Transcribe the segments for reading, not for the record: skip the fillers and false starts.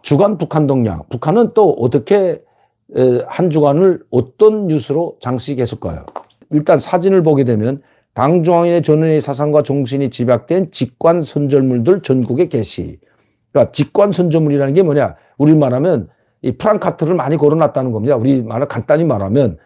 주간 북한 동향. 북한은 또 어떻게 한 주간을 어떤 뉴스로 장식했을까요? 일단 사진을 보게 되면 당중앙위의 전원의 사상과 정신이 집약된 직관 선절물들 전국에 게시. 그러니까 직관 선절물이라는 게 뭐냐? 우리 말하면 이 프랑카트를 많이 걸어놨다는 겁니다. 우리 말을 간단히 말하면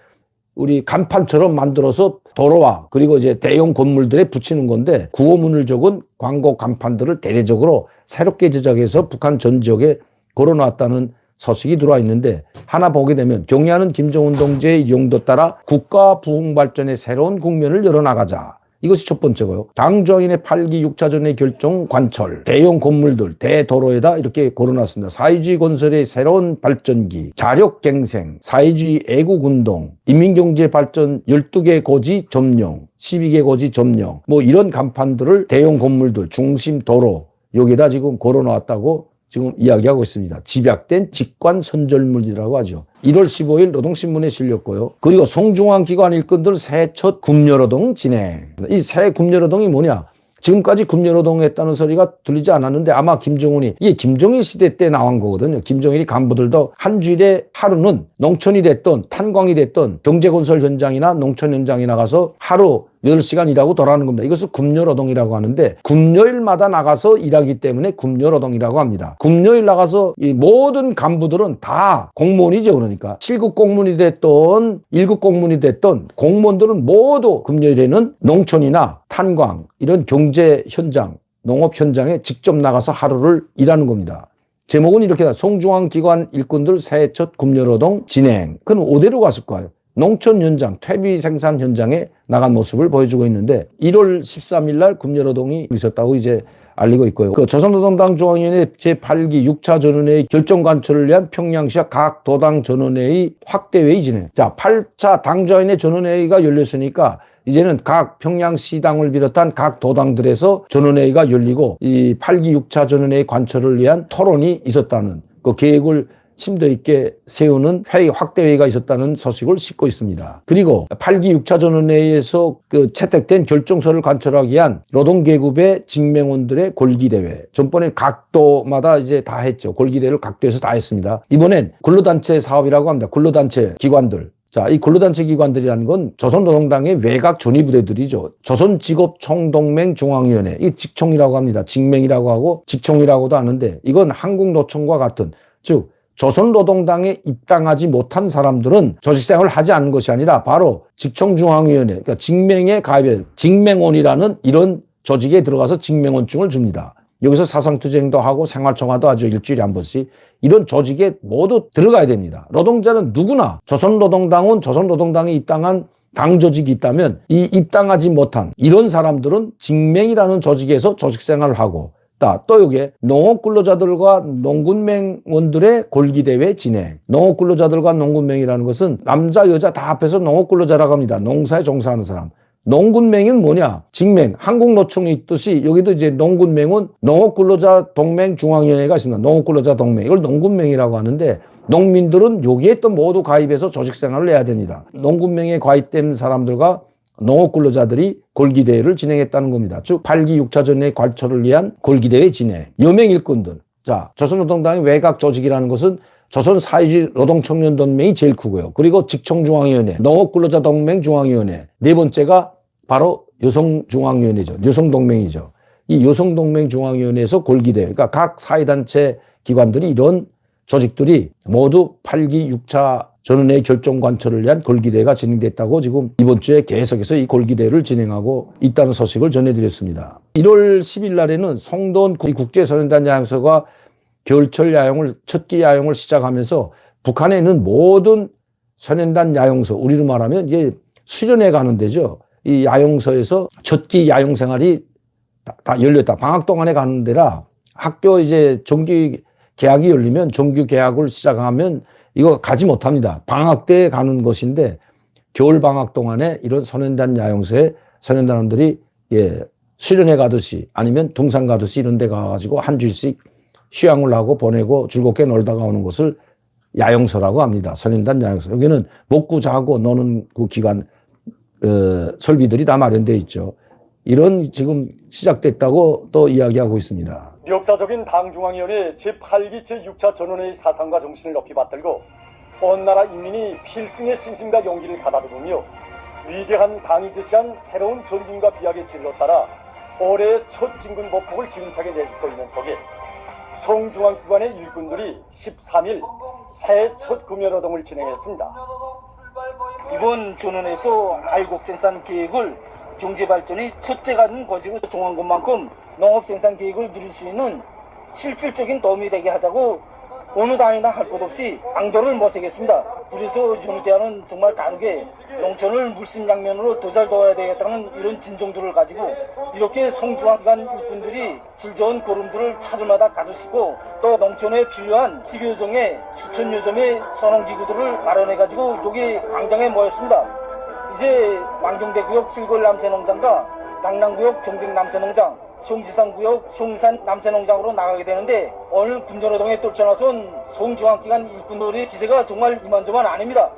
우리 간판처럼 만들어서 도로와 그리고 이제 대형 건물들에 붙이는 건데 구호문을 적은 광고 간판들을 대대적으로 새롭게 제작해서 북한 전 지역에 걸어놨다는 소식이 들어와 있는데 하나 보게 되면 경의하는 김정은 동지의 용도 따라 국가 부흥 발전의 새로운 국면을 열어나가자. 이것이 첫 번째고요. 당중앙인의 8기 6차전의 결정 관철, 대형 건물들, 대도로에다 이렇게 걸어놨습니다. 사회주의 건설의 새로운 발전기, 자력갱생, 사회주의 애국운동, 인민경제 발전 12개 고지 점령, 12개 고지 점령, 뭐 이런 간판들을 대형 건물들, 중심 도로, 여기다 지금 걸어놨다고 지금 이야기하고 있습니다. 집약된 직관 선절물이라고 하죠. 1월 15일 노동신문에 실렸고요. 그리고 송중앙 기관 일꾼들 새 첫 굽여노동 진행. 이 새 굽여노동이 뭐냐? 지금까지 굽여노동 했다는 소리가 들리지 않았는데 아마 김정은이 이게 김정일 시대 때 나온 거거든요. 김정일이 간부들도 한 주일에 하루는 농촌이 됐던 탄광이 됐던 경제건설 현장이나 농촌 현장에 나가서 하루 8시간 일하고 돌아오는 겁니다. 이것을 굽여노동이라고 하는데 금요일마다 나가서 일하기 때문에 굽여노동이라고 합니다. 금요일 나가서 이 모든 간부들은 다 공무원이죠. 그러니까 7급 공무원이 됐던 1급 공무원이 됐던 공무원들은 모두 금요일에는 농촌이나 탄광 이런 경제 현장, 농업 현장에 직접 나가서 하루를 일하는 겁니다. 제목은 이렇게 송중앙 기관 일꾼들 새해 첫 굽여노동 진행. 그럼 어디로 갔을 거예요? 농촌 현장, 퇴비 생산 현장에 나간 모습을 보여주고 있는데 1월 13일 날 굽여노동이 있었다고 이제 알리고 있고요. 그 조선노동당 중앙위원회 제8기 6차 전원회의 결정 관철을 위한 평양시와 각 도당 전원회의 확대회의 진행. 자, 8차 당중앙위원회 전원회의가 열렸으니까 이제는 각 평양시당을 비롯한 각 도당들에서 전원회의가 열리고 이 8기 6차 전원회의 관철을 위한 토론이 있었다는 그 계획을 심도 있게 세우는 회의, 확대회의가 있었다는 소식을 싣고 있습니다. 그리고 8기 6차 전원회의에서 그 채택된 결정서를 관철하기 위한 노동계급의 직맹원들의 골기대회. 전번에 각 도마다 이제 다 했죠. 골기대회를 각 도에서 다 했습니다. 이번엔 근로단체 사업이라고 합니다. 근로단체 기관들. 자, 이 근로단체 기관들이라는 건 조선노동당의 외곽 전위부대들이죠. 조선직업총동맹 중앙위원회. 이 직총이라고 합니다. 직맹이라고 하고 직총이라고도 하는데 이건 한국노총과 같은 즉 조선노동당에 입당하지 못한 사람들은 조직생활을 하지 않는 것이 아니라 바로 직총중앙위원회, 그러니까 직맹에 가입해 직맹원이라는 이런 조직에 들어가서 직맹원증을 줍니다. 여기서 사상투쟁도 하고 생활청화도 하죠. 일주일에 한 번씩. 이런 조직에 모두 들어가야 됩니다. 노동자는 누구나 조선노동당은 조선노동당에 입당한 당 조직이 있다면 이 입당하지 못한 이런 사람들은 직맹이라는 조직에서 조직생활을 하고 또 여기에 농업근로자들과 농군맹원들의 골기대회 진행. 농업근로자들과 농군맹이라는 것은 남자 여자 다 합해서 농업근로자라고 합니다. 농사에 종사하는 사람. 농군맹은 뭐냐? 직맹. 한국노총이 있듯이 여기도 이제 농군맹은 농업근로자 동맹 중앙위원회가 있습니다. 농업근로자 동맹. 이걸 농군맹이라고 하는데 농민들은 여기에 또 모두 가입해서 조직생활을 해야 됩니다. 농군맹에 가입된 사람들과 농업근로자들이 골기대회를 진행했다는 겁니다. 즉 8기 6차 전의 관철을 위한 골기대회 진행. 여맹일꾼들. 자, 조선노동당의 외곽 조직이라는 것은 조선사회주의 노동청년동맹이 제일 크고요. 그리고 직총중앙위원회, 농업근로자동맹 중앙위원회. 네 번째가 바로 여성중앙위원회죠. 여성동맹이죠. 이 여성동맹 중앙위원회에서 골기대회. 그러니까 각 사회단체 기관들이 이런 조직들이 모두 8기 6차 전원회의 결정 관철을 위한 골기대회가 진행됐다고 지금 이번 주에 계속해서 이 골기대회를 진행하고 있다는 소식을 전해드렸습니다. 1월 10일 날에는 송도원 국제소년단 야영소가 겨울철 야영을 첫끼 야영을 시작하면서 북한에 있는 모든 소년단 야영소, 우리로 말하면 이게 수련회 가는 데죠. 이 야영소에서 첫끼 야영 생활이 다 열렸다. 방학 동안에 가는 데라 학교 이제 정기 개학이 열리면 정규 개학을 시작하면 이거 가지 못합니다. 방학 때 가는 것인데 겨울 방학 동안에 이런 소년단 야영소에 소년단원들이 수련회 가듯이 아니면 등산 가듯이 이런 데 가가지고 한 주일씩 휴양을 하고 보내고 즐겁게 놀다가 오는 것을 야영소라고 합니다. 소년단 야영소. 여기는 먹고 자고 노는 그 기간 설비들이 다 마련되어 있죠. 이런 지금 시작됐다고 또 이야기하고 있습니다. 역사적인 당중앙위원회 제8기 제6차 전원회의 사상과 정신을 높이 받들고 온 나라 인민이 필승의 신심과 용기를 가다듬으며 위대한 당이 제시한 새로운 전진과 비약의 진로 따라 올해의 첫 진군 복폭을 기운차게 내딛고 있는 속에 성중앙기관의 일꾼들이 13일 새해 첫 금연노동을 진행했습니다. 이번 전원에서 알곡생산 계획을 경제발전의 첫째가 된 거지로 정한 것만큼 농업생산 계획을 누릴 수 있는 실질적인 도움이 되게 하자고 어느 단위나 할 것 없이 앙도를 모색했습니다. 그래서 여느 때와는 정말 다르게 농촌을 물심양면으로 더 잘 도와야 되겠다는 이런 진정들을 가지고 이렇게 성중앙기관 일꾼들이 질 좋은 고름들을 차들마다 가두시고 또 농촌에 필요한 10여 종의 수천여 점의 선홍기구들을 마련해가지고 여기 광장에 모였습니다. 이제 만경대구역 칠골 남새농장과 낙랑구역 정백 남새농장, 송지산구역 송산 남새농장으로 나가게 되는데 오늘 군전호동에 떨쳐나선 성중앙기관 일꾼들의 기세가 정말 이만저만 아닙니다.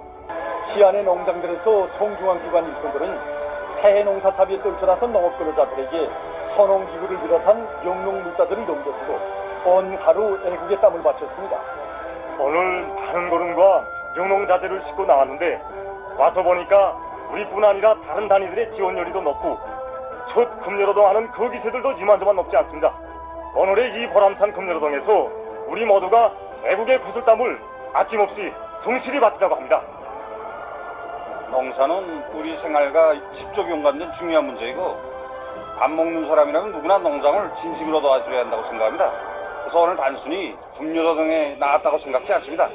시안의 농장들에서 성중앙기관 일꾼들은 새해 농사 차비에 떨쳐나선 농업근로자들에게 선홍기구를 비롯한 영농물자들을 넘겨주고 온 하루 애국의 땀을 바쳤습니다. 오늘 많은 거름과 영농자재를 싣고 나왔는데 와서 보니까 우리뿐 아니라 다른 단위들의 지원 열의도 높고 첫 금여노동하는 그 기세들도 이만저만 높지 않습니다. 오늘의 이 보람찬 금여노동에서 우리 모두가 애국의 구슬땀을 아낌없이 성실히 바치자고 합니다. 농사는 우리 생활과 직접 연관된 중요한 문제이고 밥 먹는 사람이라면 누구나 농장을 진심으로 도와줘야 한다고 생각합니다. 그래서 오늘 단순히 금여노동에 나왔다고 생각지 않습니다.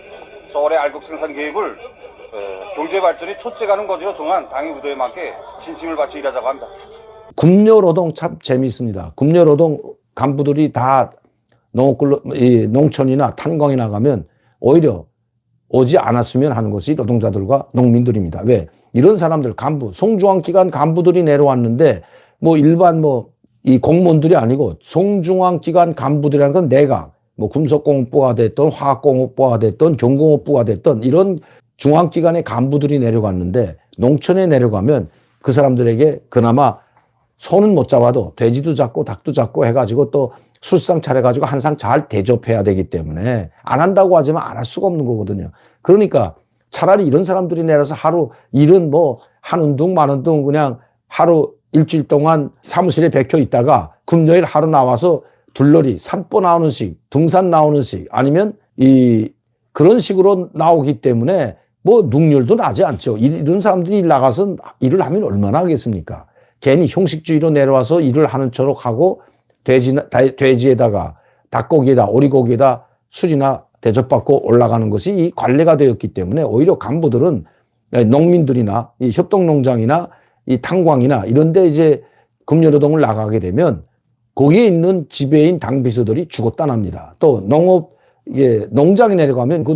그래서 올해 알곡생산 계획을 경제발전이 첫째가는 거지로 정한 당의 의도에 맞게 진심을 바쳐 일하자고 합니다. 금여노동 참 재미있습니다. 금여노동 간부들이 다 농촌이나 탄광에 나가면 오히려 오지 않았으면 하는 것이 노동자들과 농민들입니다. 왜? 이런 사람들 간부, 성중앙기관 간부들이 내려왔는데 뭐 일반 이 공무원들이 아니고 성중앙기관 간부들이라는 건 내각, 금속공업부가 됐던 화학공업부가 됐던 경공업부가 됐던 이런 중앙기관의 간부들이 내려갔는데 농촌에 내려가면 그 사람들에게 그나마 손은 못 잡아도 돼지도 잡고 닭도 잡고 해가지고 또 술상 차려가지고 항상 잘 대접해야 되기 때문에 안 한다고 하지만 안 할 수가 없는 거거든요. 그러니까 차라리 이런 사람들이 내려서 하루 일은 하는 둥 마는 둥 그냥 하루 일주일 동안 사무실에 박혀 있다가 금요일 하루 나와서 둘러리 산보 나오는 식, 등산 나오는 식 아니면 그런 식으로 나오기 때문에 능률도 나지 않죠. 이런 사람들이 나가서 일을 하면 얼마나 하겠습니까? 괜히 형식주의로 내려와서 일을 하는 척 하고 돼지에다가 닭고기에다 오리고기에다 술이나 대접받고 올라가는 것이 이 관례가 되었기 때문에 오히려 간부들은 농민들이나 이 협동농장이나 이 탄광이나 이런 데 이제 금여노동을 나가게 되면 거기에 있는 지배인 당비서들이 죽었다 납니다. 또 농장에 내려가면 그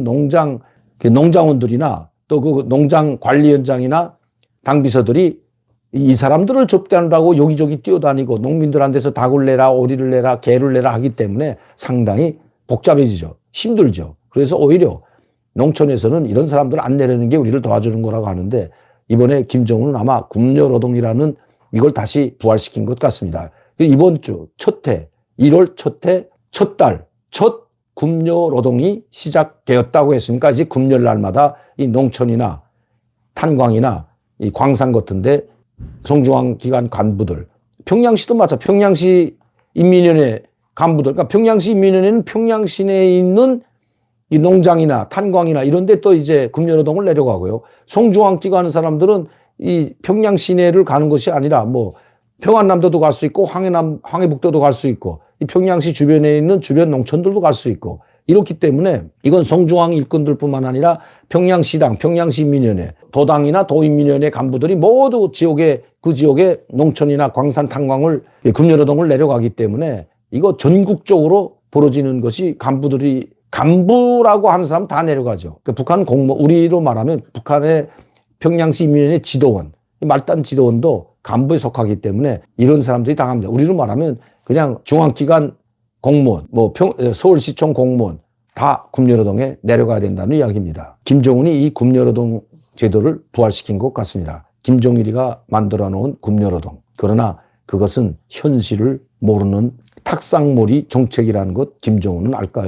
농장원들이나 또 그 농장 관리위원장이나 당비서들이 이 사람들을 접대하느라고 여기저기 뛰어다니고 농민들한테서 닭을 내라 오리를 내라 개를 내라 하기 때문에 상당히 복잡해지죠. 힘들죠. 그래서 오히려 농촌에서는 이런 사람들을 안 내려는 게 우리를 도와주는 거라고 하는데 이번에 김정은은 아마 금여노동이라는 이걸 다시 부활시킨 것 같습니다. 이번 주 첫해 1월 첫해 첫달 첫 금여노동이 시작되었다고 했으니까 이제 금요일날마다 이 농촌이나 탄광이나 이 광산 같은데 성중앙기관 간부들, 평양시도 마찬가지, 평양시 인민위원회 간부들, 그러니까 평양시 인민위원회는 평양시 내에 있는 이 농장이나 탄광이나 이런 데 또 이제 금여노동을 내려가고요. 성중앙기관 사람들은 이 평양 시내를 가는 것이 아니라 평안남도도 갈 수 있고 황해북도도 갈 수 있고 이 평양시 주변에 있는 주변 농촌들도 갈 수 있고 이렇기 때문에 이건 성중앙 일꾼들뿐만 아니라 평양시당, 평양시민위원회, 도당이나 도인민위원회 간부들이 모두 그 지역에 농촌이나 광산 탄광을 금여노동을 내려가기 때문에 이거 전국적으로 벌어지는 것이 간부라고 하는 사람 다 내려가죠. 그러니까 북한 공무원, 우리로 말하면 북한의 평양시 인민위원회 지도원, 말단 지도원도 간부에 속하기 때문에 이런 사람들이 다 갑니다. 우리로 말하면 그냥 중앙기관 공무원, 서울시청 공무원 다 금여노동에 내려가야 된다는 이야기입니다. 김정은이 이 금여노동 제도를 부활시킨 것 같습니다. 김정일이가 만들어 놓은 금여노동. 그러나 그것은 현실을 모르는 탁상몰이 정책이라는 것 김정은은 알까요?